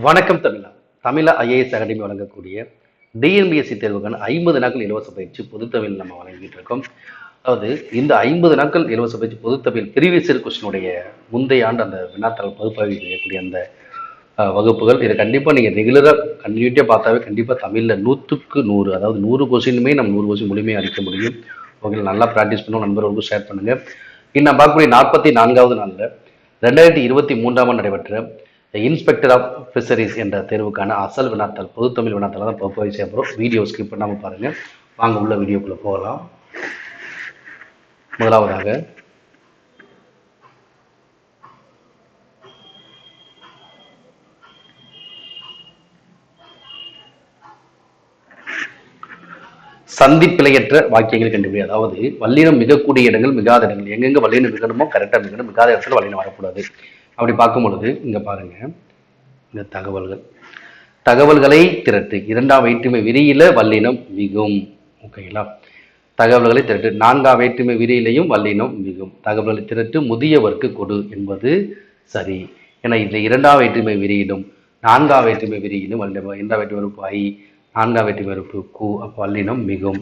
வணக்கம் தமிழா IAS academy வழங்கக்கூடிய TNPSC தேர்வுக்கான 50 நாட்கள் இலவச பயிற்சி பொதுத்தமிழ் நம்ம வழங்கிட்டு இருக்கோம். அதாவது இந்த 50 நாட்கள் இலவச பயிற்சி பொதுத்தமிழ் ப்ரீவியஸ் கொஸ்டினுடைய முந்தைய ஆண்டு அந்த வினாத்தாள் பகுப்பாய்வு செய்யக்கூடிய அந்த வகுப்புகள். இதை கண்டிப்பாக நீங்கள் ரெகுலராக கண்டினியூட்டியாக பார்த்தாவே கண்டிப்பாக தமிழில் 100க்கு 100, அதாவது 100 கொஸ்டினுமே நம்ம 100 கொஸ்டின் முழுமையாக அளிக்க முடியும். உங்களை நல்லா ப்ராக்டிஸ் பண்ணுவோம். நண்பர்களுக்கும் ஷேர் பண்ணுங்கள். இன்னும் பார்க்கக்கூடிய 44வது நாளில் 2023 நடைபெற்ற இன்ஸ்பெக்டர் ஆஃப் ஃபிஷரிஸ் என்ற தேர்வுக்கான அசல் வினாத்தாள் பொதுத்தமிழ் வினாத்தாள் தான் பகுப்பாய்வு செய்ய போகிறோம். வீடியோ ஸ்கிப் பண்ணாமல் பாருங்கள். வாங்க உள்ள வீடியோக்குள்ளே போகலாம். முதலாவதாக சந்திப்பிழையற்ற வாக்கியங்கள் கண்டுபிடி. அதாவது வல்லினம் மிகக்கூடிய இடங்கள், மிகாத இடங்கள். எங்கெங்க வல்லினம் மிகணுமோ கரெக்டாக மிகணும், மிகாத இடத்துல வல்லினம் வரக்கூடாது. அப்படி பார்க்கும் பொழுது இங்க பாருங்க, இந்த தகவல்களை திரட்டு. இரண்டாம் வேற்றுமை விரியில வல்லினம் மிகும். ஓகேங்களா? தகவல்களை திரட்டு. நான்காம் வேற்றுமை விரியிலையும் வல்லினம் மிகும். தகவல்களை திரட்டு முதியவர்க்கு கொடு என்பது சரி. ஏன்னா இந்த இரண்டாம் வேற்றுமை விரியிலும் நான்காம் வேற்றுமை விரியிலும் இரண்டாம் வேற்றுமை வகுப்பு ஐ, நான்காம் வேற்றுமை வகுப்பு கு, அப்போ வல்லினம் மிகும்.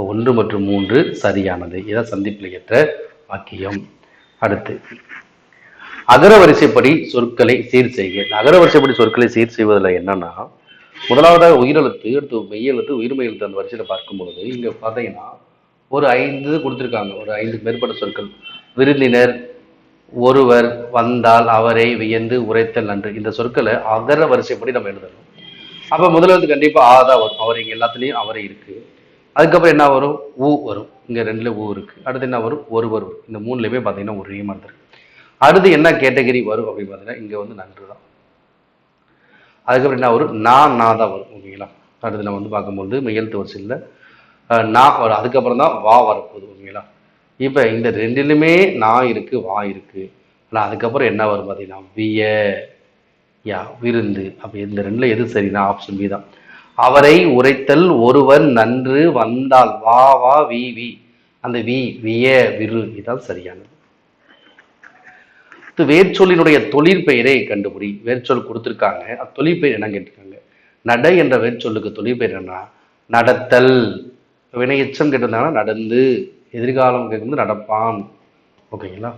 1 மற்றும் 3 சரியானது. இதான் சந்திப்பிழையற்ற வாக்கியம். அடுத்து அகர வரிசைப்படி சொற்களை சீர் செய்க. அகர வரிசைப்படி சொற்களை சீர் செய்வதில் என்னன்னா, முதலாவதாக உயிரெழுத்து, அடுத்து மெய்யெழுத்து, உயிர்மெய் எழுத்து அந்த வரிசையில பார்க்கும் பொழுது இங்க பார்த்தீங்கன்னா ஒரு 5 கொடுத்துருக்காங்க. ஒரு 5 மேற்பட்ட சொற்கள். விருந்தினர், ஒருவர், வந்தால், அவரை, வியந்து, உரைத்தல், நன்று. இந்த சொற்களை அகர வரிசைப்படி நம்ம எழுதணும். அப்ப முதலாவது கண்டிப்பா ஆ தான் வரும். அவரை எல்லாத்துலயும் அவரை இருக்கு. அதுக்கப்புறம் என்ன வரும்? ஊ வரும். இங்க 2ல ஊ இருக்கு. அடுத்து என்ன வரும்? ஒருவர் வரும். இந்த 3லயுமே பாத்தீங்கன்னா ஒரே மாதிரி இருக்கு. அடுத்து என்ன கேட்டகரி வரும் அப்படின்னு பார்த்தீங்கன்னா இங்க வந்து நன்று தான். அதுக்கப்புறம் என்ன வரும்? நான் தான் வரும். ஓகேங்களா? அடுத்து நம்ம வந்து பார்க்கும்போது மெய்யெழுத்து வரிசையில் நான் வரும். அதுக்கப்புறம் தான் வா வரப்போகுது. ஓகேங்களா? இப்போ இந்த 2லுமே நான் இருக்கு, வா இருக்கு. ஆனால் அதுக்கப்புறம் என்ன வரும் பார்த்தீங்கன்னா விய, யா, விருந்து. அப்போ இந்த 2ல எது சரினா ஆப்ஷன் பி தான். அவரை, உரைத்தல், ஒருவன், நன்று, வந்தால், வா வா, வி வி, அந்த வி, விய, விரு, இதான் சரியானது. வேர்ச்சொல்லினுடைய தொழிற்பெயரை கண்டுபிடி. வேர்ச்சொல் கொடுத்துருக்காங்க. தொழிற்பெயர் என்ன கேட்டிருக்காங்க? நடை என்ற வேர்ச்சொல்லுக்கு தொழிற்பெயர் என்ன? நடத்தல். வினையச்சம் கேட்டிருந்தாங்கன்னா நடந்து. எதிர்காலம் கேட்கும்போது நடப்பான். ஓகேங்களா?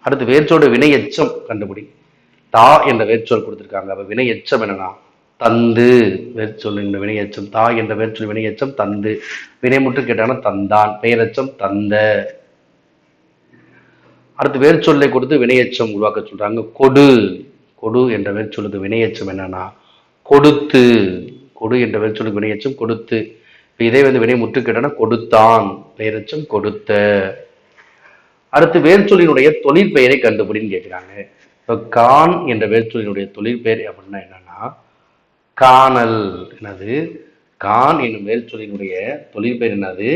அடுத்து வேர்ச்சொல்ல வினையச்சம் கண்டுபிடி. தா என்ற வேர்ச்சொல் கொடுத்துருக்காங்க. அப்ப வினையச்சம் என்னன்னா தந்து. வேர்ச்சொல் வினையச்சம் தா என்ற வேர்ச்சொல் வினையச்சம் தந்து. வினைமுற்று கேட்டாங்கன்னா தந்தான். பெயரச்சம் தந்த. அடுத்து வேர்ச்சொல்லை கொடுத்து வினையச்சம் உருவாக்க சொல்றாங்க. கொடு. கொடு என்ற வேர்ச்சொல்லுக்கு வினையச்சம் என்னன்னா கொடுத்து. கொடு என்ற வேர்ச்சொல்லுக்கு வினையச்சம் கொடுத்து. இதே வந்து வினை முற்று கேட்டானா கொடுத்தான். பெயரச்சம் கொடுத்த. அடுத்து வேர்ச்சொல்லினுடைய தொழிற்பெயரை கண்டுபிடின்னு கேட்கிறாங்க. இப்ப கான் என்ற வேர்ச்சொல்லினுடைய தொழிற்பெயர் அப்படின்னா என்னன்னா காணல். என்னது? கான் என்னும் வேர்ச்சொல்லினுடைய தொழிற்பெயர் என்னது?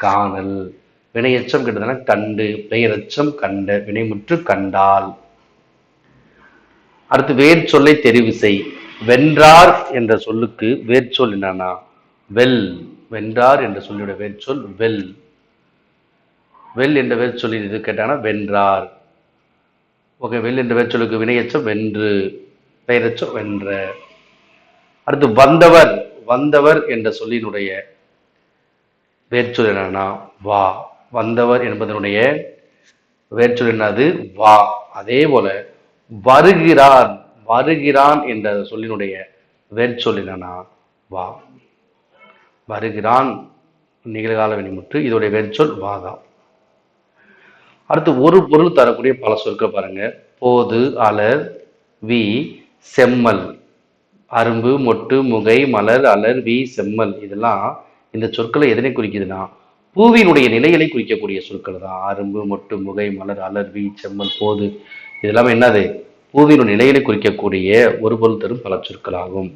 காணல். வினையச்சம் கேட்டதுன்னா கண்டு. பெயரச்சம் கண்ட. வினைமுற்று கண்டால். அடுத்து வேர்ச்சொல்லை தெரிவு செய். வென்றார் என்ற சொல்லுக்கு வேர்ச்சொல் என்னன்னா வெல். வென்றார் என்ற சொல்லுடைய வேர்ச்சொல் வெல். வெல் என்ற வேர்ச்சொல்லி இது கேட்டாங்கன்னா வென்றார். ஓகே. வெல் என்ற வேர்ச்சொல்லுக்கு வினையச்சம் வென்று. பெயரச்சம் வென்ற. அடுத்து வந்தவர். வந்தவர் என்ற சொல்லினுடைய வேர்ச்சொல் என்னன்னா வா. வந்தவர் என்பதனுடைய வேர்ச்சொல் என்னது? வா. அதே போல வருகிறான். வருகிறான் என்ற சொல்லினுடைய வேர்ச்சொல் என்னன்னா வா. வருகிறான் நிகழ்கால வினைமுற்று. இதோடைய வேர்ச்சொல் வாதான். அடுத்து ஒரு பொருள் தரக்கூடிய பல சொற்கள் பாருங்க. போது, அலர், வி, செம்மல். அரும்பு, மொட்டு, முகை, மலர், அலர், வி, செம்மல். இதெல்லாம் இந்த சொற்களை எதனை குறிக்குதுன்னா பூவினுடைய நிலைகளை குறிக்கக்கூடிய சொற்கள் தான். அரும்பு, மொட்டு, முகை, மலர், அலர், வி, செம்மல், போது. இதெல்லாமே என்னது? பூவினுடைய நிலைகளை குறிக்கக்கூடிய ஒரு பொருள் தரும் பல சொற்களாகும்.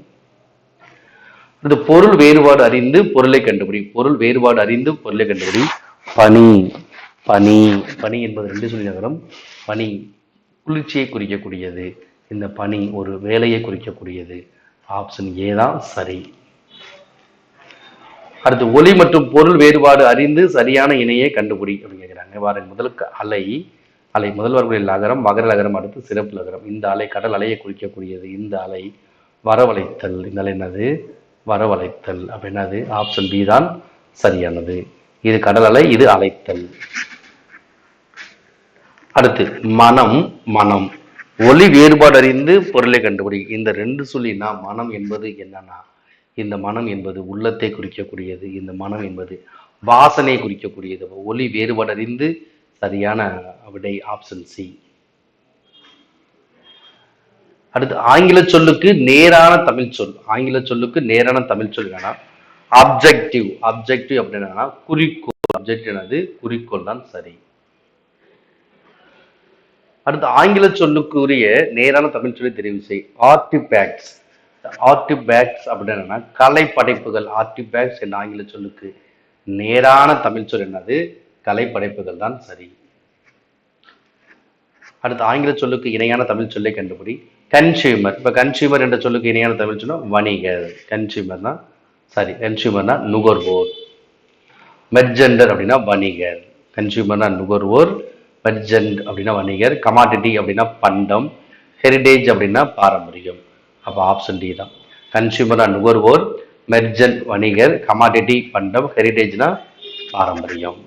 இந்த பொருள் வேறுபாடு அறிந்து பொருளை கண்டுபிடி. பொருள் வேறுபாடு அறிந்து பொருளை கண்டுபிடி. பனி. பனி. பனி என்பது 2 சொல்லி நகரம். பனி குளிர்ச்சியை குறிக்கக்கூடியது. இந்த பனி ஒரு வேலையை குறிக்கக்கூடியது. ஆப்ஷன் ஏ தான் சரி. அடுத்து ஒலி மற்றும் பொருள் வேறுபாடு அறிந்து சரியான இணையை கண்டுபிடி அப்படின்னு கேட்கிறாங்க. வாருங்க. முதலுக்கு அலை. அலை முதல் வரக்கூடிய லகரம் மகர லகரம் அடுத்து சிறப்பு லகரம். இந்த அலை கடல் அலையை குறிக்கக்கூடியது. இந்த அலை வரவழைத்தல். இந்த அலை என்னது? வரவழைத்தல். அப்ப என்னது? ஆப்ஷன் பி தான் சரியானது. இது கடல் அலை, இது அலைத்தல். அடுத்து மனம். மனம் ஒளி வேறுபாடு அறிந்து பொருளை கண்டுபிடி. இந்த ரெண்டு சொல்லினா மனம் என்பது என்னன்னா, இந்த மனம் என்பது உள்ளத்தை குறிக்கக்கூடியது. இந்த மனம் என்பது வாசனை குறிக்கக்கூடியது. ஒளி வேறுபாடு அறிந்து சரியான விடை ஆப்ஷன் சி. அடுத்து ஆங்கில சொல்லுக்கு நேரான தமிழ் சொல். ஆங்கில சொல்லுக்கு நேரான தமிழ் சொல் என்னன்னா ஆப்ஜெக்டிவ். ஆப்ஜெக்டிவ் அப்படின்னா குறிக்கோள். ஆப்ஜெக்டிவ் என்னது? குறிக்கோள் தான் சரி. அடுத்து ஆங்கில சொல்லுக்கு உரிய நேரான தமிழ் சொல்லி தெரிவு செய். ஆர்டிபேக்ட்ஸ். ஆர்டிபேக்ட்ஸ் அப்படின்னா கலை படைப்புகள். ஆர்டிபேக்ட்ஸ் என்ற ஆங்கில சொல்லுக்கு நேரான தமிழ் சொல் என்னது? கலை படைப்புகள் தான் சரி. அடுத்து ஆங்கில சொல்லுக்கு இணையான தமிழ் சொல்லை கண்டுபிடி. கன்சியூமர். இப்ப கன்சியூமர் என்ற சொல்லுக்கு இணையான தமிழ் சொல்லும் வணிகர். கன்சியூமர்னா சரி. கன்சியூமர்னா நுகர்வோர். மெர்ஜெண்டர் அப்படின்னா வணிகர். கன்சியூமர்னா நுகர்வோர், மெர்ஜென்ட் அப்படின்னா வணிகர், கமாடிட்டி அப்படின்னா பண்டம், ஹெரிடேஜ் அப்படின்னா பாரம்பரியம். அப்போ ஆப்ஷன் டி தான். கன்சியூமர்னா நுகர்வோர், மெர்ஜென்ட் வணிகர், கமாடிட்டி பண்டம், ஹெரிடேஜ்னா பாரம்பரியம்.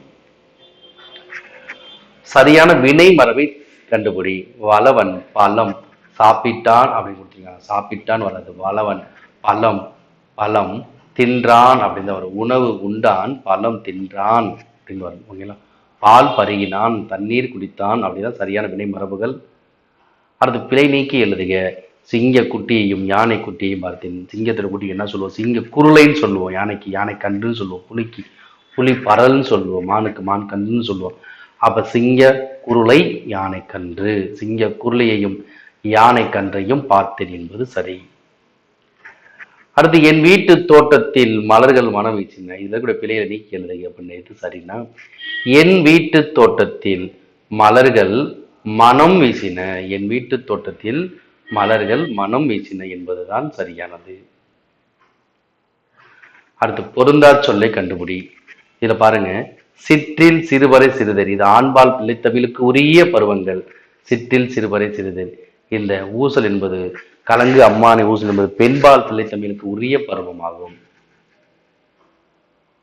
சரியான வினை மரபை கண்டுபிடி. வளவன் பழம் சாப்பிட்டான் அப்படின்னு கொடுத்துருக்காங்க. சாப்பிட்டான் வராது. வளவன் பழம் பழம் தின்றான் அப்படின்னு வரும். உணவு உண்டான் பழம் தின்றான் அப்படின்னு வரும். ஓகேங்களா? பால் பருகினான், தண்ணீர் குடித்தான் அப்படிதான் சரியான வினை மரபுகள். அடுத்து பிழை நீக்கி எழுதுக. சிங்க குட்டியையும் யானை குட்டியையும் பார்த்தேன். சிங்கத்திர குட்டி என்ன சொல்லுவோம்? சிங்க குருளைன்னு சொல்லுவோம். யானைக்கு யானை கன்றுன்னு சொல்லுவோம். புலிக்கு புலி பரல்னு சொல்லுவோம். மானுக்கு மான் கன்றுன்னு சொல்லுவோம். அப்ப சிங்க குருளை யானை கன்று. சிங்க குருளையையும் யானை கன்றையும் பார்த்தேன் என்பது சரி. அடுத்து என் வீட்டு தோட்டத்தில் மலர்கள் மனம் வீசின. இதுல கூட பிழையை நீக்கி எழுதுக அப்படின்னு. இது சரின்னா என் வீட்டு தோட்டத்தில் மலர்கள் மனம் வீசின. என் வீட்டு தோட்டத்தில் மலர்கள் மனம் வீசின என்பதுதான் சரியானது. அடுத்து பொருந்தா சொல்லை கண்டுபிடி. இதுல பாருங்க, சிற்றில் சிறுவரை சிறுதர். இது ஆண்பால் பிள்ளைத்தமிழுக்கு உரிய பருவங்கள். சிற்றில் சிறுவரை சிறுதர். இந்த ஊசல் என்பது கலங்கு அம்மானை ஊசல் என்பது பெண்பால் பிள்ளைத்தமிழுக்கு உரிய பருவமாகும்.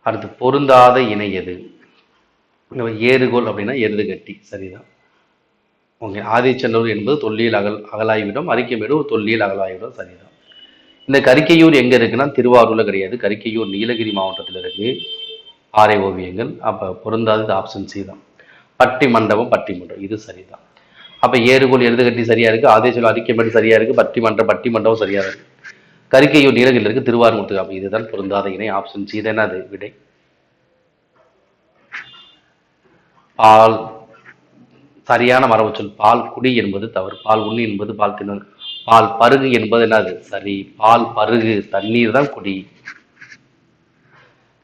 அடுத்து பொருந்தாத இணை எது? ஏறுகோல் அப்படின்னா எருது கட்டி. சரிதான். ஓகே. ஆதிச்சநல்லூர் என்பது தொல்லியல் அகலாய்விடம். அரிக்கமேடு ஒரு தொல்லியல் அகலாய்விடம். சரிதான். இந்த கரிக்கையூர் எங்க இருக்குன்னா திருவாரூர்ல கிடையாது. கரிக்கையூர் நீலகிரி மாவட்டத்தில் இருக்கு. ஆரை ஓவியங்கள். அப்ப பொருந்தாதது ஆப்ஷன் சி தான். பட்டிமண்டபம் பட்டிமன்றம். இது சரிதான். அப்ப ஏறுகோல் எருதுகட்டி சரியா இருக்கு. ஆதிச்சநல்லூர் அரிக்கமேடு சரியா இருக்கு. பட்டிமண்டபம் சரியா இருக்கு. கரிக்கையூர் நீலகிரியில் இருக்கு. திருவாரூர். அப்ப இதுதான் பொருந்தாத இணை. ஆப்ஷன் சி தான் அது விடை. பால் சரியான மரபு சொல். பால் குடி என்பது தவறு. பால் உண்ணி என்பது பால் தின்னு. பால் பருகு என்பது என்னது? சரி. பால் பருகு தண்ணீர் தான் குடி.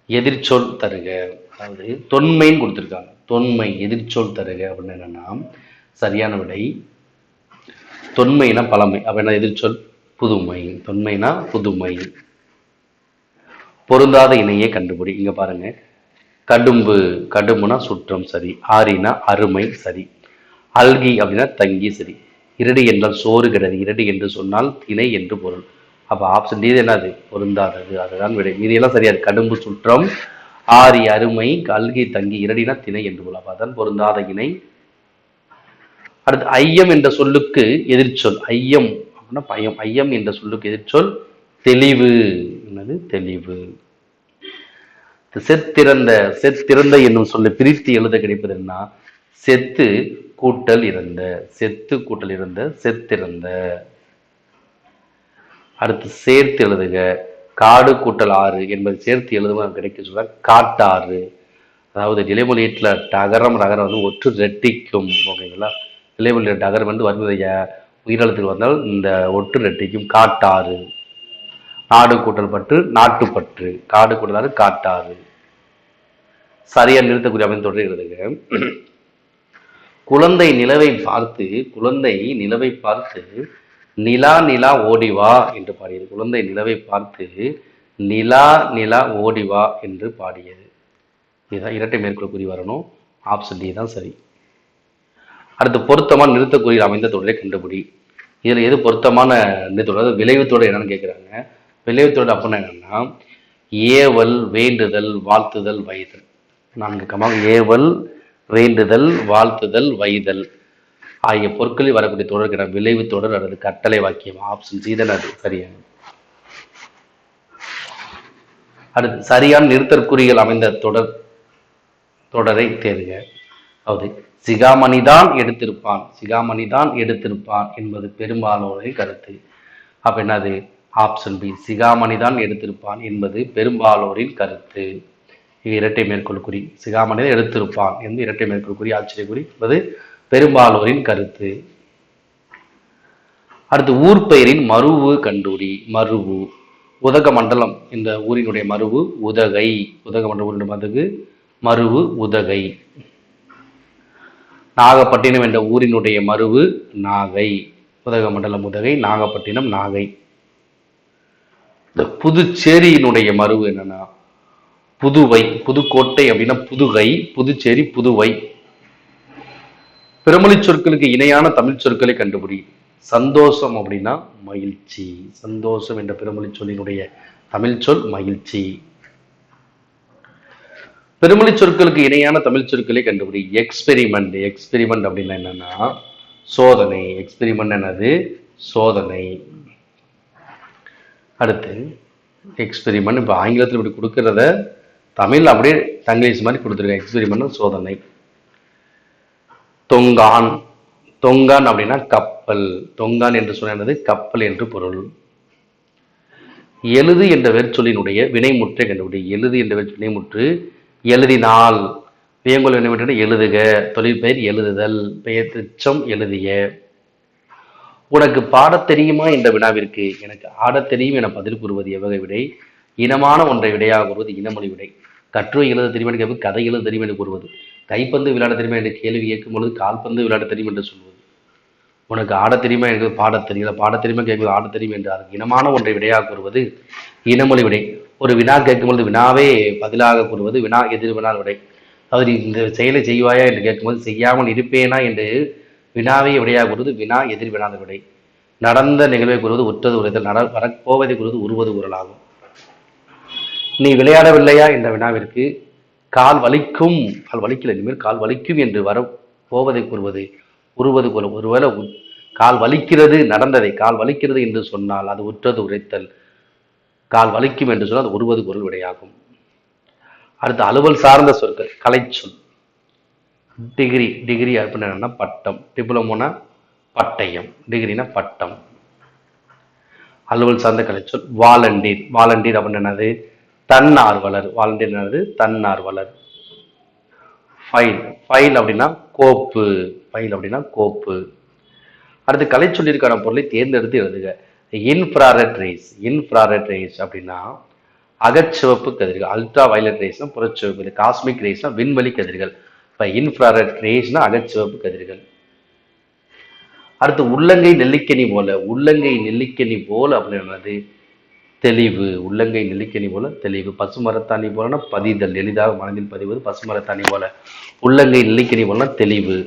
எதிர்ச்சொல் தருக. அதாவது தொன்மைன்னு கொடுத்துருக்காங்க. தொன்மை எதிர்ச்சொல் தருக அப்படின்னு என்னன்னா சரியான விடை தொன்மைனா பழமை. அப்ப என்ன எதிர்ச்சொல்? புதுமை. தொன்மைனா புதுமை. பொருந்தாத இணையை கண்டுபிடி. இங்க பாருங்க, கடும்பு. கடும்புனா சுற்றம். சரி. ஆரினா அருமை. சரி. அல்கி அப்படின்னா தங்கி. சரி. இரடி என்றால் சோறு கிடையாது. இரடி என்று சொன்னால் திணை என்று பொருள். அப்ப ஆப்ஷன் டி என்னது? பொருந்தாதது. அதுதான் விடை. மீதியெல்லாம் சரியாது. கடும்பு சுற்றம், ஆரி அருமை, அல்கி தங்கி, இரடினா திணை என்று பொருள். அப்ப அதான் பொருந்தாத இணை. அடுத்து ஐயம் என்ற சொல்லுக்கு எதிர்ச்சொல். ஐயம் அப்படின்னா பயம். ஐயம் என்ற சொல்லுக்கு எதிர்ச்சொல் தெளிவு. என்னது? தெளிவு. செத்திறந்த. செத்திறந்த என்னும் சொல்லை பிரித்து எழுத கிடைப்பது என்ன? செத்து கூட்டல் இறந்த. செத்து கூட்டல் இறந்த செத்திறந்த. அடுத்து சேர்த்து எழுதுக. காடு கூட்டல் ஆறு என்பது சேர்த்து எழுதும் கிடைக்க சொல்ல காட்டாறு. அதாவது நிலைமொழியீட்டுல டகரம் ரகரம் வந்து ஒற்று ரெட்டிக்கும். ஓகேங்களா? நிலைமொழியில டகரம் வந்து வருவதைய உயிரெழுத்துக்கு வந்தால் இந்த ஒற்று ரெட்டிக்கும். காட்டாறு. நாடு கூட்டல் பற்று நாட்டுப்பற்று. காடு கூட்டல் காட்டாறு. சரியா நிறுத்தக்கூடிய அமைந்து தொடர் எழுதுக. குழந்தை நிலவை பார்த்து நிலா நிலா ஓடிவா என்று பாடியது. குழந்தை நிலவை பார்த்து நிலா நிலா ஓடிவா என்று பாடியது. இதுதான் இரட்டை மேற்கோள் குறி வரணும். ஆப்ஷன் டி தான் சரி. அடுத்து பொருத்தமான நிறுத்தக்குறியில் அமைந்த தொடரை கண்டுபிடி. இதுல எது பொருத்தமான நிறுத்தொடர், விளைவு தொடர் என்னன்னு கேட்கிறாங்க. விளைவு தொடர் அப்படின்னா என்னன்னா, ஏவல், வேண்டுதல், வாழ்த்துதல், வைதல். 4 கமாம். ஏவல், வேண்டுதல், வாழ்த்துதல், வைதல் ஆகிய பொருட்களில் வரக்கூடிய தொடர் விளைவு தொடர் அல்லது கட்டளை வாக்கியம். ஆப்ஷன் சி தான் அது சரியான. அடுத்து சரியான நிறுத்தற்குறிகள் அமைந்த தொடரை தேர்க. அதாவது சிகாமணிதான் எடுத்திருப்பான், சிகாமணிதான் எடுத்திருப்பான் என்பது பெரும்பாலோரின் கருத்து. அப்ப என்னது? ஆப்ஷன் பி, சிகாமணிதான் எடுத்திருப்பான் என்பது பெரும்பாலோரின் கருத்து. இது இரட்டை மேற்கோள் குறி. சிகாமணிதான் எடுத்திருப்பான் என்று இரட்டை மேற்கோள் குறி, ஆச்சரியக்குறி என்பது பெரும்பாலோரின் கருத்து. அடுத்து ஊர் பெயரின் மருவு கண்டுபிடி. மருவு உதகமண்டலம் இந்த ஊரினுடைய மருவு உதகை. உதகமண்டலம் ஊரினுடைய மருவு உதகை. நாகப்பட்டினம் என்ற ஊரினுடைய மருவு நாகை. உதகமண்டலம் உதகை, நாகப்பட்டினம் நாகை. இந்த புதுச்சேரியினுடைய மருவு என்னன்னா புதுவை. புதுக்கோட்டை அப்படின்னா புதுகை, புதுச்சேரி புதுவை. பிறமொழி சொற்களுக்கு இணையான தமிழ் சொற்களை கண்டுபிடி. சந்தோஷம் அப்படின்னா மகிழ்ச்சி. சந்தோஷம் என்ற பிறமொழி சொல்லினுடைய தமிழ் சொல் மகிழ்ச்சி. பெருமொழி சொற்களுக்கு இணையான தமிழ் சொற்களை கண்டுபிடி. எக்ஸ்பெரிமெண்ட். எக்ஸ்பெரிமெண்ட் அப்படின்னா என்னன்னா சோதனை. எக்ஸ்பெரிமெண்ட் என்னது? சோதனை. அடுத்து எக்ஸ்பெரிமெண்ட் இப்போ ஆங்கிலத்தில் இப்படி கொடுக்கறத தமிழ் அப்படியே தங்கிலீஷ் மாதிரி கொடுத்துருக்கேன். எக்ஸ்பெரிமெண்ட் சோதனை. தொங்கான். தொங்கான் அப்படின்னா கப்பல். தொங்கான் என்று சொன்னது கப்பல் என்று பொருள். எழுது என்ற வேர்ச்சொல்லினுடைய வினைமுற்றை கண்டுபிடி. எழுது என்ற வினைமுற்று எழுதினால். வியங்கோல் வினைமுற்று எழுதுக. தொழிற்பெயர் எழுதுதல். பெயர் திச்சம் எழுதிய. உனக்கு பாடத் தெரியுமா என்ற வினாவிற்கு எனக்கு ஆடத் தெரியும் என பதில் கூறுவது எவ்வகை விடை? இனமான ஒன்றை விடையாக கூறுவது இனமொழி விடை. கட்டுரை எழுத தெரியும் என்று கேட்பது கதை எழுத தெரியும் என்று கூறுவது. கைப்பந்து விளையாட தெரியுமா என்று கேள்வி கேட்கும் பொழுது கால்பந்து விளையாட தெரியும் என்று சொல்வது. உனக்கு ஆடத் தெரியுமா என்று பாடத் தெரியல, பாடத் தெரியுமா கேட்பது ஆடத் தெரியும் என்று அதற்கு இனமான ஒன்றை விடையாக கூறுவது இனமொழி விடை. ஒரு வினா கேட்கும் பொழுது வினாவே பதிலாக கூறுவது வினா எதிர்வினால் விடை. அதாவது இந்த செயலை செய்வாயா என்று கேட்கும்போது செய்யாமல் இருப்பேனா என்று வினாவை விடையாக கூறுவது வினா எதிர்வினாத விடை. நடந்த நிகழ்வை கூறுவது உற்றது உரைத்தல். வரப்போவதை கூறுவது உருவது உரலாகும். நீ விளையாடவில்லையா என்ற வினாவிற்கு கால் வலிக்கும், கால் வலிக்கல, இனிமேல் கால் வலிக்கும் என்று வரப்போவதை கூறுவது உருவது குரல். ஒருவேளை கால் வலிக்கிறது நடந்ததை கால் வலிக்கிறது என்று சொன்னால் அது உற்றது உரைத்தல். கால் வலிக்கும் என்று சொன்னால் அது உருவது குரல் விடையாகும். அடுத்து அலுவல் சார்ந்த சொற்கள். கலைச்சொல். டிகிரி. டிகிரி அப்படின்னா பட்டம். டிப்ளமோனா பட்டயம். டிகிரினா பட்டம். அலுவல் சார்ந்த கலைச்சொல். வாலண்டீர். வாலண்டீர் அப்படின்னு என்னது? தன்னார்வலர். வாலண்டீர் என்னது? தன்னார்வலர். ஃபைல். ஃபைல் அப்படின்னா கோப்பு. ஃபைல் அப்படின்னா கோப்பு. அடுத்து கலைச்சொல்லிற்கான பொருளை தேர்ந்தெடுத்து எழுதுக. Infrared race. இன்ஃப்ராரெட் ரேஸ் அப்படின்னா அகச்சிவப்பு கதிர்கள். அல்ட்ரா வயலட் ரேஸ்னா புறச்சிவப்பு. காஸ்மிக் ரேஸ்னா விண்வெளி கதிர்கள். இப்ப இன்ஃப்ராரெட் ரேஸ்னா அகச்சிவப்பு கதிர்கள். அடுத்து உள்ளங்கை நெல்லிக்கனி போல. உள்ளங்கை நெல்லிக்கனி போல அப்படின்றது தெளிவு. உள்ளங்கை நெல்லிக்கனி போல தெளிவு. பசுமரத்தாணி போலனா பதிதல், எளிதாக மனதில் பதிவது பசுமரத்தாணி போல. உள்ளங்கை நெல்லிக்கனி போலனா தெளிவு.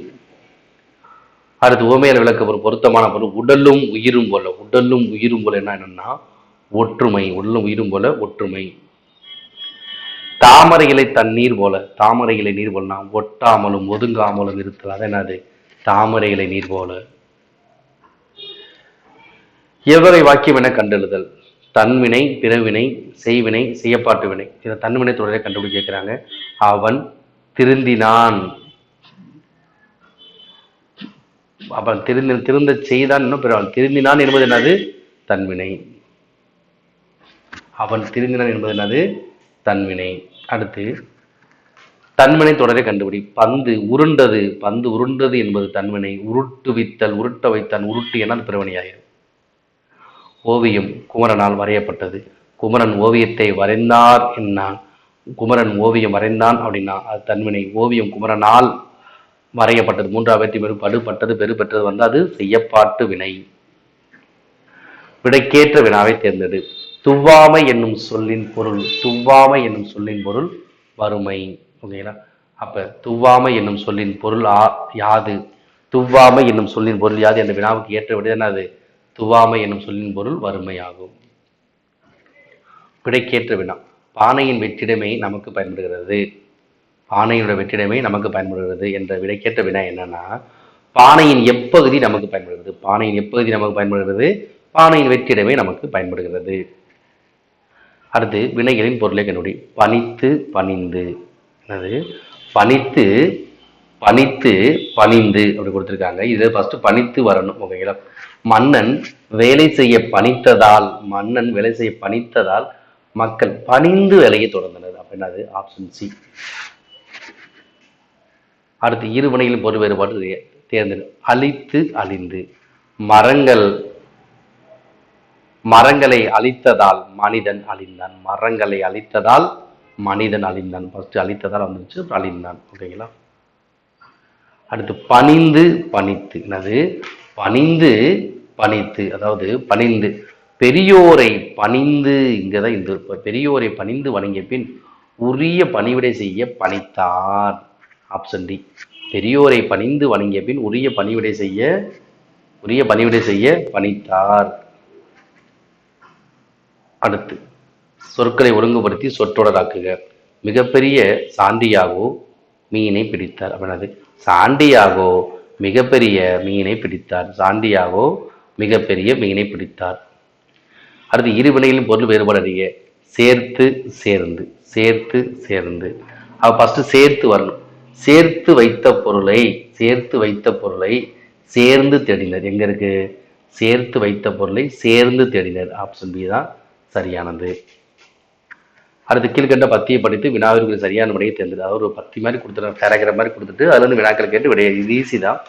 அடுத்து உவமையால் விளக்க ஒரு பொருத்தமான பொருள். உடலும் உயிரும் போல. உடலும் உயிரும் போல என்னன்னா ஒற்றுமை. உடலும் உயிரும் போல ஒற்றுமை. தாமரை இலை தண்ணீர் போல. தாமரை இலை நீர் போலனா ஒட்டாமலும் ஒதுங்காமலும் இருத்தல். அது என்னது? தாமரை இலை நீர் போல. எவ்வகை வாக்கியம் என கண்டெழுதல். தன்வினை, பிறவினை, செய்வினை, செய்யப்பாட்டு வினை. இதை தன்வினை தொடரை கண்டுபிடி கேட்கிறாங்க. அவன் திருந்தினான். அவன் திருந்த செய்தான். அவன் திருந்தினான் என்பது என்னது? தன்வினை. அவன் திருந்தினான் என்பது என்னது? தன்வினை. அடுத்து தன்வினை தொடரை கண்டுபிடி. பந்து உருண்டது. பந்து உருண்டது என்பது தன்வினை. உருட்டுவித்தல், உருட்ட வைத்தான், உருட்டு என பிறவினையாயிரும். ஓவியம் குமரனால் வரையப்பட்டது. குமரன் ஓவியத்தை வரைந்தார் என்னான். குமரன் ஓவியம் வரைந்தான் அப்படின்னா அது தன்வினை. ஓவியம் குமரனால் வரையப்பட்டது. மூன்றாவது படுபட்டது பெரு பெற்றது வந்து அது செய்யப்பாட்டு வினை. விடைக்கேற்ற வினாவை தேர்ந்தெடு. துவாமை என்னும் சொல்லின் பொருள். துவாமை என்னும் சொல்லின் பொருள் வறுமை. ஓகேங்களா? அப்ப துவாமை என்னும் சொல்லின் பொருள் யாது? துவாமை என்னும் சொல்லின் பொருள் யாது என்ற வினாவுக்கு ஏற்ற விட என்னது? துவாமை என்னும் சொல்லின் பொருள் வறுமையாகும். விடைக்கேற்ற வினா. பானையின் வெற்றிடமே நமக்கு பயன்படுகிறது. பானையோட வெற்றிடமே நமக்கு பயன்படுகிறது என்ற விடைக்கேற்ற வினா என்னன்னா, பானையின் எப்பகுதி நமக்கு பயன்படுகிறது? பானையின் எப்பகுதி நமக்கு பயன்படுகிறது? பானையின் வெற்றிடமே நமக்கு பயன்படுகிறது. அடுத்து வினைகளின் பொருளை கண்டுபிடி. பனித்து பணிந்து. என்னது? பனித்து பனித்து பணிந்து அப்படி கொடுத்துருக்காங்க. இது ஃபர்ஸ்ட் பனித்து வரணும். ஓகேங்களா? மன்னன் வேலை செய்ய பணித்ததால் மக்கள் பணிந்து வேலையை தொடர்ந்தனர். அப்படின்னது ஆப்ஷன் சி. அடுத்து இருவினைகளின் பொருள் வேறுபாடு தேர்ந்தெடு. அழித்து அழிந்து. மரங்களை அழித்ததால் மனிதன் அழிந்தான். மரங்களை அழித்ததால் மனிதன் அழிந்தான். ஃபர்ஸ்ட் அழித்ததால் வந்துருச்சு, அழிந்தான். ஓகேங்களா? அடுத்து பணிந்து பணித்து. என்னது? பணிந்து பணித்து, அதாவது பணிந்து பெரியோரை பணிந்து. இங்கதான் இந்த பெரியோரை பணிந்து வணங்கிய பின் உரிய பணிவிடை செய்ய பணித்தார். Option D. பெரியோரை பணிந்து வணங்கிய பின் உரிய பணிவிடை செய்ய பணித்தார். அடுத்து சொற்களை ஒழுங்குபடுத்தி சொற்றொடராக்குக. மிகப்பெரிய சாண்டியாகோ மீனை பிடித்தார். அப்படின்னது சாண்டியாகோ மிகப்பெரிய மீனை பிடித்தார். சாண்டியாகோ மிகப்பெரிய மீனை பிடித்தார். அடுத்து இருவினைகளின் பொருள் வேறுபாடு அறிய. சேர்த்து சேர்ந்து. சேர்த்து சேர்ந்து. அவ ஃபர்ஸ்ட் சேர்த்து வரணும். சேர்த்து வைத்த பொருளை சேர்ந்து தேடினர். எங்க இருக்கு? சேர்த்து வைத்த பொருளை சேர்ந்து தேடினர். ஆப்ஷன் பி தான் சரியானது. அடுத்து கீழ்கண்ட பத்தியை படித்து வினாவிற்கு சரியான விடையை தேர்ந்தது. அதாவது ஒரு பத்தி மாதிரி கொடுத்துட்டு பேராகிராஃப் மாதிரி கொடுத்துட்டு அதுல இருந்து வினாக்கள் கேட்டு விடைய. இது ஈஸி தான்.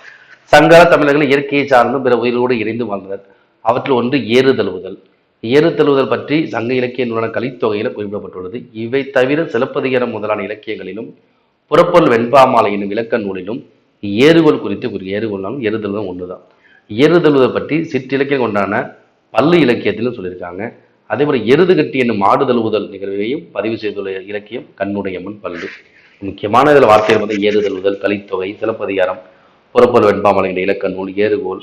சங்ககால தமிழர்கள் இயற்கையை சார்ந்தும் பிற உயிரோடு இணைந்து வாழ்ந்தனர். அவற்றில் ஒன்று ஏறுதழுவுதல். ஏறுதழுவுதல் பற்றி சங்க இலக்கிய நூலான கலித்தொகையில குறிப்பிடப்பட்டுள்ளது. இவை தவிர சிலப்பதிகாரம் முதலான இலக்கியங்களிலும் புறப்பொருள் வெண்பாமாலை என்னும் இலக்க நூலிலும் ஏறுகோல் குறித்து ஏறுகோல்னாலும் ஏறுதழுவதும் ஒன்றுதான். ஏறுதழுவதை பற்றி சிற்றிலக்கியம் கொண்டான பல்லு இலக்கியத்திலும் சொல்லியிருக்காங்க. அதே போல எருது கட்டி என்னும் மாடு தழுவுதல் நிகழ்வையும் பதிவு செய்துள்ள இலக்கியம் கண்ணுடையம்மன் பல்லு. முக்கியமான இதில் வார்த்தைகள் வந்து ஏறுதழுவுதல், கலித்தொகை, சிலப்பதிகாரம், புறப்பொருள் வெண்பாமாலை என்ற இலக்க நூல், ஏறுகோல்,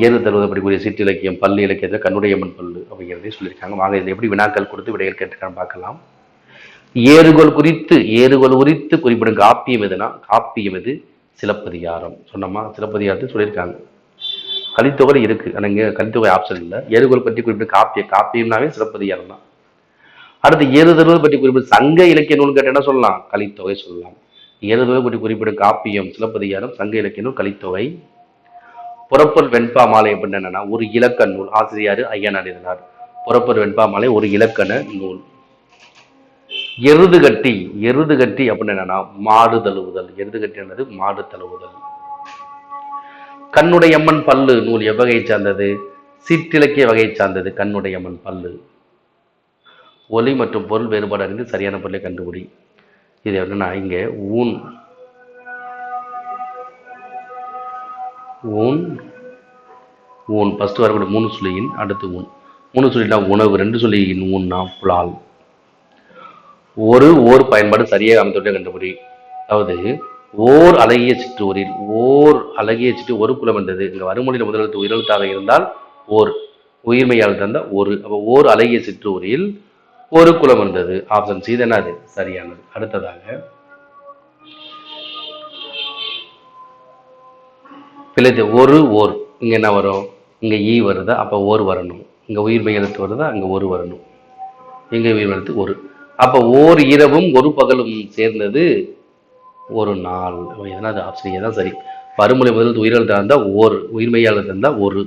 ஏறுதழுவுதல் படிக்கூடிய சிற்றிலக்கியம், பல்லு இலக்கியத்தில் கண்ணுடையம்மன் பல்லு அப்படிங்கிறதையும் சொல்லியிருக்காங்க. வாங்க இதில் எப்படி வினாக்கள் கொடுத்து விடைகள் கேட்டுக்கான்னு பார்க்கலாம். ஏறுகோல் குறித்து குறிப்பிடும் காப்பியம் எதுனா? காப்பியம் எது? சிலப்பதிகாரம். சொன்னோமா? சிலப்பதிகாரத்தை சொல்லியிருக்காங்க. கலித்தொகை இருக்கு, ஆனால் இங்கே கலித்தொகை ஆப்ஷன் இல்லை. ஏறுகோல் பற்றி குறிப்பிட்ட காப்பியம்னாவே சிலப்பதிகாரம் தான். அடுத்து ஏறுதழுவல் பற்றி குறிப்பிட்ட சங்க இலக்கிய நூல் கேட்ட என்ன சொல்லலாம்? கலித்தொகை சொல்லலாம். ஏறுதழுவல் பற்றி குறிப்பிடும் காப்பியம் சிலப்பதிகாரம், சங்க இலக்கிய நூல் கலித்தொகை. புறப்பொருள் வெண்பா மாலை அப்படின்னு என்னன்னா ஒரு இலக்க நூல். ஆசிரியர் ஐயனார் எழுதினார். புறப்பொருள் வெண்பா மாலை ஒரு இலக்கண நூல். எருது கட்டி அப்படின்னு என்னன்னா மாடு தழுவுதல். எருது கட்டி என்னது? மாடு தழுவுதல். கண்ணுடையம்மன் பல்லு நூல் எவ்வகையை சார்ந்தது? சிற்றிலக்கிய வகையை சார்ந்தது. கண்ணுடையம்மன் பல்லு. ஒலி மற்றும் பொருள் வேறுபாடு அறிந்து சரியான பொருளை கண்டுபிடி. இது என்னன்னா இங்க ஊன் ஃபர்ஸ்ட் வரக்கூடிய மூணு சொல்லியின் அடுத்து ஊன். மூணு சொல்லினா உணவு, ரெண்டு சொல்லியின் ஊன்னா புலால். ஓர் பயன்பாடு சரியாக அமைத்தோட கண்டுபிடி. அதாவது ஓர் அழகிய சிற்றூரில் ஒரு குலம் வந்தது. இங்க வறுமொழியில் முதலெழுத்து உயிரெழுத்தாக இருந்தால் ஓர், உயிர்மையால் தந்த ஒரு. அப்போ ஓர் அழகிய சிற்றூரில் ஒரு குலம் வந்தது. ஆப்ஷன் சி தானே அது சரியானது. அடுத்ததாக பிழைத்து ஓர். இங்க என்ன வரும்? இங்க ஈ வருதா? அப்ப ஓர் வரணும். இங்க உயிர்மை எழுத்து வருதா? அங்க ஒரு வரணும். இங்க உயிர்மை எழுத்து ஒரு. அப்ப ஓர் இரவும் ஒரு பகலும் சேர்ந்தது ஒரு நாள். எதனா ஆப்ஷன் தான் சரி. வறுமொழி முதல் உயிரெழுத்தா இருந்தா ஓர், உயிர்மையால் இருந்தா ஒரு.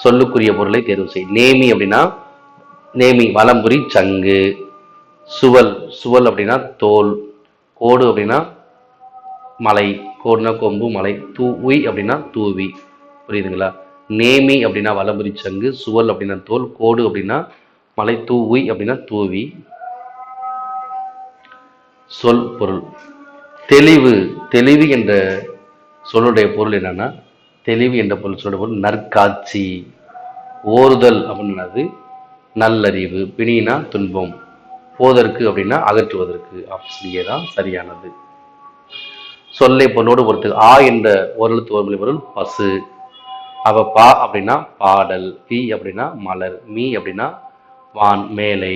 சொல்லுக்குரிய பொருளை தேர்வு செய். நேமி அப்படின்னா நேமி வலம்புரி சங்கு. சுவல் அப்படின்னா தோல். கோடு அப்படின்னா மலை. கோடுனா கொம்பு, மலை. தூவி அப்படின்னா தூவி. புரியுதுங்களா? நேமி அப்படின்னா வலம்புரி சங்கு, சுவல் அப்படின்னா தோல், கோடு அப்படின்னா மலை, தூவி அப்படின்னா தூவி. சொல் பொருள். தெளிவு என்ற சொல்லுடைய பொருள் என்னன்னா, தெளிவு என்ற பொருள் நற்காட்சி. ஓறுதல் அப்படின்னது நல்லறிவு. பிணினா துன்பம். போதற்கு அப்படின்னா அகற்றுவதற்கு. ஆப்ஷன் ஏ தான் சரியானது. சொல்லை பொருளோடு பொறுத்து ஆ என்ற ஒரு எழுத்து ஒரு மொழி பொருள் பசு. அப்ப பா அப்படின்னா பாடல், பி அப்படின்னா மலர், மீ அப்படின்னா வான் மேலை.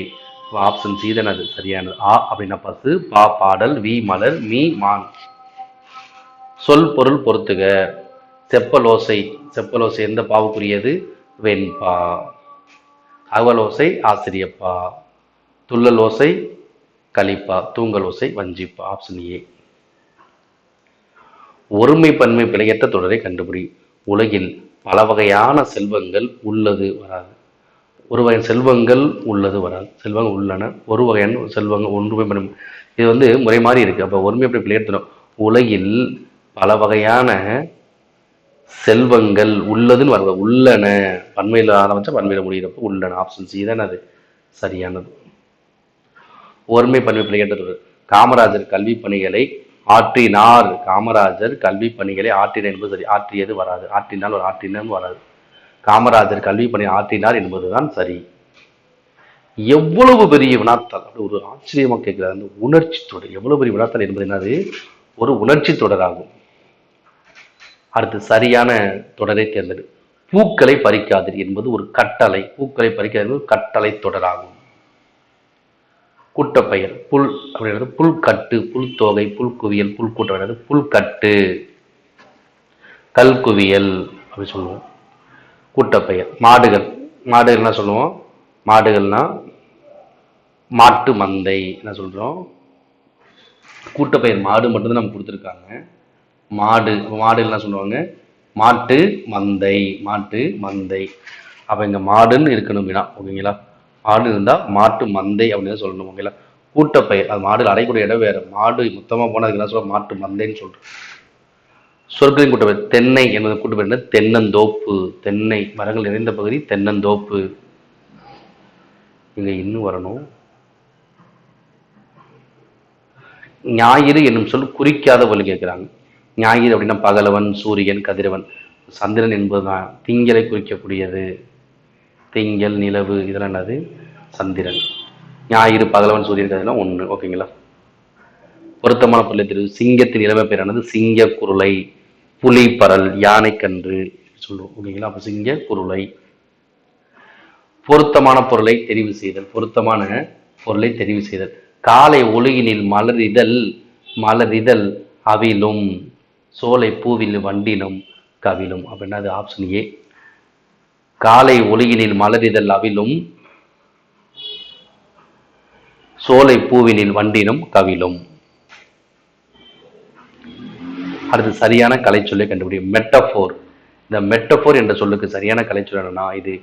ஆப்ஷன் சி தான் அது சரியானது. ஆ அப்படின்னா பசு, பா பாடல், வி மலர், மீ மான். சொல் பொருள் பொறுத்துக. செப்பலோசை, செப்பலோசை எந்த பாவுக்குரியது? வெண்பா. அகவலோசை ஆசிரியப்பா. துள்ளலோசை கலிப்பா. தூங்கலோசை வஞ்சிப்பா. Option A. ஒருமை பன்மை பிழையற்ற தொடரை கண்டுபிடி. உலகில் பல வகையான செல்வங்கள் உள்ளது வராது. ஒரு வகை செல்வங்கள் உள்ளது வராது. செல்வங்கள் உள்ளன. ஒரு வகையான செல்வங்கள் ஒன்றுமே பண்ண. இது முறை மாறி இருக்கு. அப்ப ஒருமை எப்படி பிழையற்றணும்? உலகில் பல வகையான செல்வங்கள் உள்ளதுன்னு வருது. உள்ளன பன்மையில் ஆரம்பிச்சா பன்மையில முடிகிறப்ப உள்ளன. ஆப்ஷன் சி தான் அது சரியானது. ஒருமை பன்மை பிழையற்ற தொடர். காமராஜர் கல்வி பணிகளை ஆற்றினார். காமராஜர் கல்வி பணிகளை ஆற்றினார் என்பது சரி. ஆற்றியது வராது. ஆற்றினால் ஒரு ஆற்றினும் வராது. காமராஜர் கல்வி பணி ஆற்றினார் என்பதுதான் சரி. எவ்வளவு பெரிய வினாத்தால் அப்படி ஒரு ஆச்சரியமா கேட்கிறார். அந்த உணர்ச்சி தொடர் எவ்வளவு பெரிய வினாத்தால் என்பது என்னது? ஒரு உணர்ச்சி தொடராகும். அடுத்து சரியான தொடரை தேர்ந்தெடு. பூக்களை பறிக்காதீர் என்பது ஒரு கட்டளை. பூக்களை பறிக்காதீர் கட்டளை தொடராகும். கூட்டப்பெயர் புல் அப்படின்றது புல்கட்டு, புல்தோகை, புல்குவியல், புல்கூட்டம், புல்கட்டு, கல்குவியல் அப்படி சொல்லுவோம். கூட்டப்பெயர் மாடுகள். மாடுகள் என்ன சொல்லுவோம்? மாடுகள்னா மாட்டு மந்தை என்ன சொல்றோம்? கூட்டப்பெயர் மாடு மட்டும்தான் நம்ம கொடுத்துருக்காங்க. மாடு மாடு என்ன சொல்லுவாங்க? மாட்டு மந்தை, மாட்டு மந்தை. அப்ப இங்க மாடுன்னு இருக்கணும். ஓகேங்களா? மாடு இருந்தா மாட்டு மந்தை அப்படின்னு சொல்லணும். ஓகேங்களா? கூட்டப்பெயர் அது மாடு அடைக்கூடிய இடம் வேற. மாடு மொத்தமா போனதுக்கு என்ன சொல்ற? மாட்டு மந்தைன்னு சொல்றோம். சொற்களின் கூட்டப்பெயர் தென்னை என்பது கூட்டப்பெயர் தென்னந்தோப்பு. தென்னை மரங்கள் நிறைந்த பகுதி தென்னந்தோப்பு. இங்க இன்னும் வரணும். ஞாயிறு என்னும் சொல் குறிக்காத வழி கேட்கிறாங்க. ஞாயிறு அப்படின்னா பகலவன், சூரியன், கதிரவன், சந்திரன் என்பதுதான் திங்களை குறிக்கக்கூடியது. திங்கள், நிலவு இதெல்லாம் என்னது? சந்திரன். ஞாயிறு, பகலவன், சூரியன், கதிரவன் ஒண்ணு. ஓகேங்களா? பொருத்தமான பொருளை தெரிவு. சிங்கத்தின் இளமை பேரானது சிங்க குருளை. புலி பரல், யானை கன்று சொல்லுவோம். ஓகேங்களா? அப்ப சிங்க குருளை. பொருத்தமான பொருளை தெரிவு செய்தல். பொருத்தமான பொருளை தெரிவு செய்தல். காலை ஒழுகினில் மலரிதழ், மலரிதழ் அவிலும், சோலை பூவில் வண்டினும் கவிலும். அப்படின்னா அது ஆப்ஷன் ஏ. காலை ஒழுகினில் மலரிதழ் அவிலும், சோலை பூவினில் வண்டினும் கவிலும். அடுத்து சரியான கலைச்சொல்லை கண்டுபிடிக்கும். மெட்டபோர். இந்த மெட்டபோர் என்ற சொல்லுக்கு சரியான கலைச்சொல் என்னன்னா இது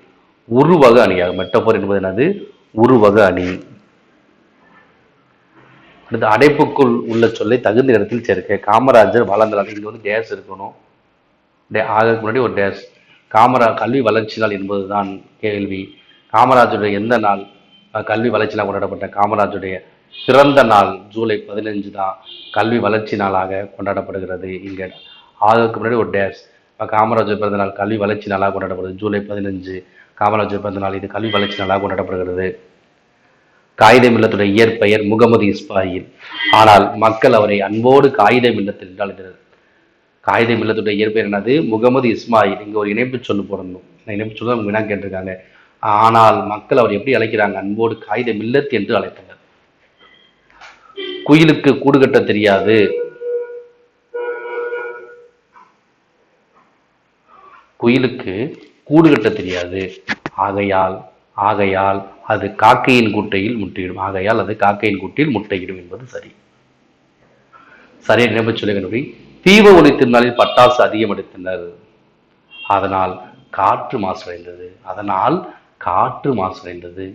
உருவக அணியாகும். மெட்டபோர் என்பது என்னது? உருவக அணி. அடுத்து அடைப்புக்குள் உள்ள சொல்லை தகுந்த இடத்தில் சேர்க்க. காமராஜர் வளர்ந்தார். இங்க டேஸ் இருக்கணும். ஆகிறதுக்கு முன்னாடி ஒரு டேஸ். கல்வி வளர்ச்சி நாள் என்பதுதான் கேள்வி. காமராஜருடைய எந்த நாள் கல்வி வளர்ச்சி நாள் கொண்டாடப்பட்ட? காமராஜருடைய பிறந்த நாள் ஜூலை 15 தான் கல்வி வளர்ச்சி நாளாக கொண்டாடப்படுகிறது. இங்க ஆகிறதுக்கு முன்னாடி ஒரு டேஸ். காமராஜர் பிறந்த நாள் கல்வி வளர்ச்சி நாளாக கொண்டாடப்படுகிறது. ஜூலை 15 காமராஜர் பிறந்த நாள். இது கல்வி வளர்ச்சி நாளாக கொண்டாடப்படுகிறது. காகிதம் இல்லத்துடைய இயற்பெயர் முகமது இஸ்மாயில். ஆனால் மக்கள் அவரை அன்போடு காகிதம் இல்லத்தில் என்று அழைத்தனர். காகிதம் இல்லத்துடைய இயற்பெயர் என்னது? முகமது இஸ்மாயில். இங்க ஒரு இணைப்பு சொல்லு போடணும். இணைப்பு சொல்ல அவங்க வினா கேட்டிருக்காங்க. ஆனால் மக்கள் அவர் எப்படி அழைக்கிறாங்க? அன்போடு காகிதம் இல்லத் என்று அழைத்தனர். குயிலுக்கு கூடு கட்ட தெரியாது. குயிலுக்கு கூடு கட்ட தெரியாது. ஆகையால் அது காக்கையின் கூட்டையில் முட்டையிடும். ஆகையால் அது காக்கையின் கூட்டில் முட்டையிடும் என்பது சரி. சரியா நினைவு சொல்லுங்க. தீப ஒளி திருநாளில் பட்டாசு அதிகம் எடுத்தனர். அதனால் காற்று மாசடைந்தது.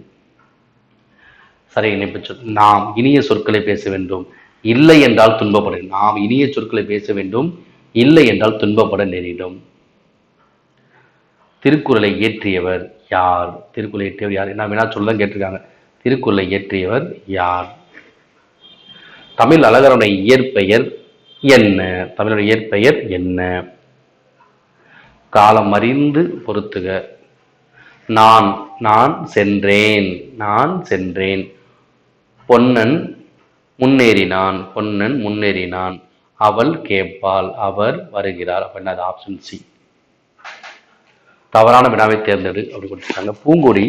சரி இணைப்பு சொல். நாம் இனிய சொற்களை பேச வேண்டும், இல்லை என்றால் துன்பப்பட. நாம் இனிய சொற்களை பேச வேண்டும், இல்லை என்றால் துன்பப்பட நேரிடும். திருக்குறளை இயற்றியவர் யார்? திருக்குறளை இயற்றியவர் யார்? நான் வேணா சொல்ல கேட்டிருக்காங்க. திருக்குறளை இயற்றியவர் யார்? தமிழ் அழகருடைய இயற்பெயர் என்ன? தமிழுடைய இயற்பெயர் என்ன? காலம் அறிந்து பொருத்துக. நான் சென்றேன். பொன்னன் முன்னேறினான். அவள் கேட்பாள், அவர் வருகிறார். அப்படின்னா அது ஆப்ஷன் சி. தவறான வினாவை தேர்ந்தெடு அப்படி கொடுத்துருக்காங்க. பூங்கொடி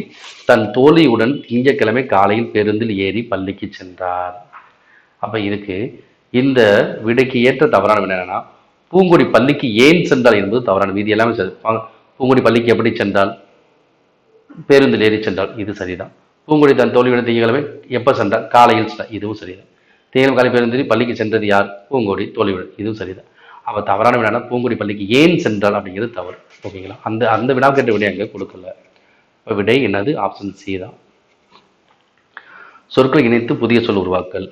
தன் தோழியுடன் திங்கட்கிழமை காலையில் பேருந்தில் ஏறி பள்ளிக்கு சென்றார். அப்ப இதுக்கு இந்த விடைக்கு ஏற்ற தவறான வினா என்னன்னா, பூங்கொடி பள்ளிக்கு ஏன் சென்றால் என்பது தவறான. மீதி எல்லாமே சரி. பூங்கொடி பள்ளிக்கு எப்படி சென்றால்? பேருந்தில் ஏறி சென்றால், இது சரிதான். பூங்கொடி தன் தோழியுடன் திங்கட்கிழமை எப்ப சென்றால்? காலையில் சென்றார், இதுவும் சரிதான். திங்கட்கிழமை காலை பேருந்தில் பள்ளிக்கு சென்றது யார்? பூங்கொடி தோழியுடன், இதுவும் சரிதான். அவ தவறான வினா பூங்கொடி பள்ளிக்கு ஏன் சென்றால் அப்படிங்கிறது தவறு. ஓகேங்களா? அந்த அந்த வினா கேட்ட விடை அங்கே கொடுக்கல. இப்போ விடை என்னது? ஆப்ஷன் சி தான். சொற்களை இணைத்து புதிய சொல் உருவாக்கல்.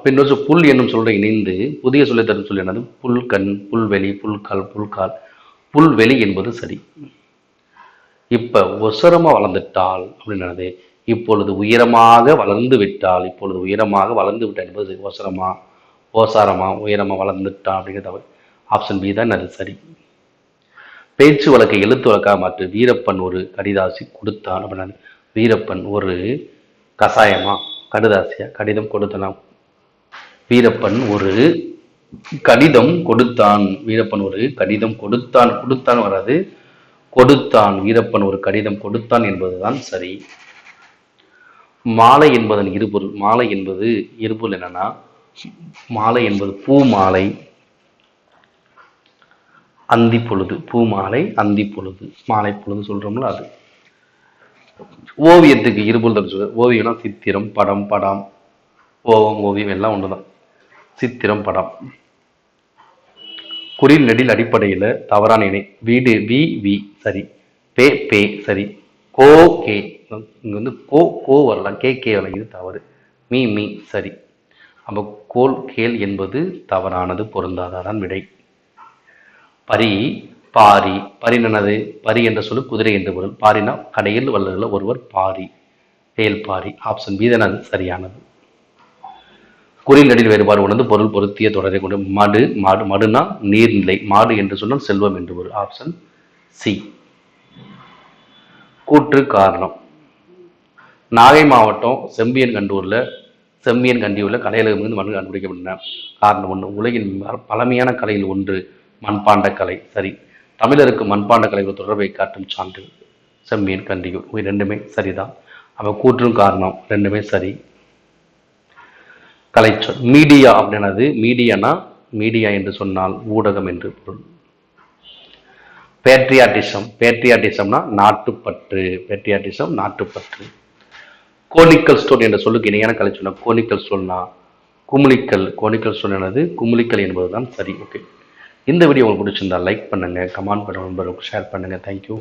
பின்னொரு புல் என்னும் சொல்லை இணைந்து புதிய சொல்லை தரும் சொல் என்னது? புல்கண், புல்வெளி, புல்கால், புல்கால். புல்வெளி என்பது சரி. இப்ப ஒசரமா வளர்ந்துட்டால் அப்படின்னது இப்பொழுது உயரமாக வளர்ந்து விட்டால், இப்பொழுது உயரமாக வளர்ந்து விட்டால் என்பது ஒசரமா, ஓசாரமா, உயரமா வளர்ந்துட்டான் அப்படிங்கிறது ஆப்ஷன் பி தான் அது சரி. பேச்சு வழக்கை எழுத்து வழக்காக மாற்று. வீரப்பன் ஒரு கடிதாசி கொடுத்தான் அப்படின்னா, வீரப்பன் ஒரு கசாயமா, கடிதாசியா, கடிதம் கொடுத்தான். வீரப்பன் ஒரு கடிதம் கொடுத்தான். வீரப்பன் ஒரு கடிதம் கொடுத்தான். கொடுத்தான் வராது, கொடுத்தான். வீரப்பன் ஒரு கடிதம் கொடுத்தான் என்பதுதான் சரி. மாலை என்பதன் இருபொருள். மாலை என்பது இருபொருள் என்னன்னா, மாலை என்பது பூ மாலை, அந்தி பொழுது. பூ மாலை, அந்தி பொழுது, மாலை பொழுது சொல்றோம்ல அது. ஓவியத்துக்கு இருபொருள் சொல்றது. ஓவியம்னா சித்திரம், படம், படம், ஓவம், ஓவியம் எல்லாம் ஒண்ணுதான். சித்திரம், படம். குறில் நெடில் அடிப்படையில தவறான இணை. வீடு வி வி சரி, பே பே சரி, கோ கே, இங்க வந்து கோ கோ வரலாம், கே கே வரலாம், இது தவறு. மீ மீ சரி. அப்போ கோல் கேள் என்பது தவறானது, பொருந்தாதான் விடை. பரி பாரி. பரி என்னது? பரி என்ற சொல்லு குதிரை என்ற பொருள். பாரினா கடையில் வல்லவர்கள் ஒருவர் பாரி, வேல் பாரி. ஆப்ஷன் பி தான் அது சரியானது. குறில் நெடில் வேறுபாடு உணர்ந்து பொருள் பொருத்திய தொடரை கொண்டு. மடு, மாடு. மடுனா நீர்நிலை. மாடு என்று சொன்னால் செல்வம் என்று ஒரு. Option C. கூற்று காரணம். நாகை மாவட்டம் செம்பியன் கண்டியூர்ல கலையகமிருந்து மண் கண்டுபிடிக்கப்பட்டன. காரணம் ஒன்று, உலகின் பழமையான கலையில் ஒன்று மண்பாண்ட கலை. சரி. தமிழருக்கு மண்பாண்ட கலைகள் தொடர்பை காட்டும் சான்று செம்பியன் கண்டியூர். இவை ரெண்டுமே சரிதான். அப்ப கூற்றும் காரணம் ரெண்டுமே சரி. கலைச்சொல். மீடியா அப்படின்னது, மீடியானா மீடியா என்று சொன்னால் ஊடகம் என்று பொருள். பேட்ரியாட்டிசம். பேட்ரியாட்டிசம்னா நாட்டுப்பற்று. பேட்ரியாட்டிசம் நாட்டுப்பற்று. கோனிக்கல் ஸ்டோன் என்ற சொல்லுக்கு இணையான கலைச்சொல். கோனிக்கல் ஸ்டோன்னா குமுளிக்கல். கோனிக்கல் ஸ்டோன் என்னது? குமுளிக்கல் என்பதுதான் சரி. ஓகே, இந்த வீடியோ உங்களுக்கு பிடிச்சிருந்தா லைக் பண்ணுங்க, கமெண்ட் பண்ணுங்க, ஷேர் பண்ணுங்க. தேங்க்யூ.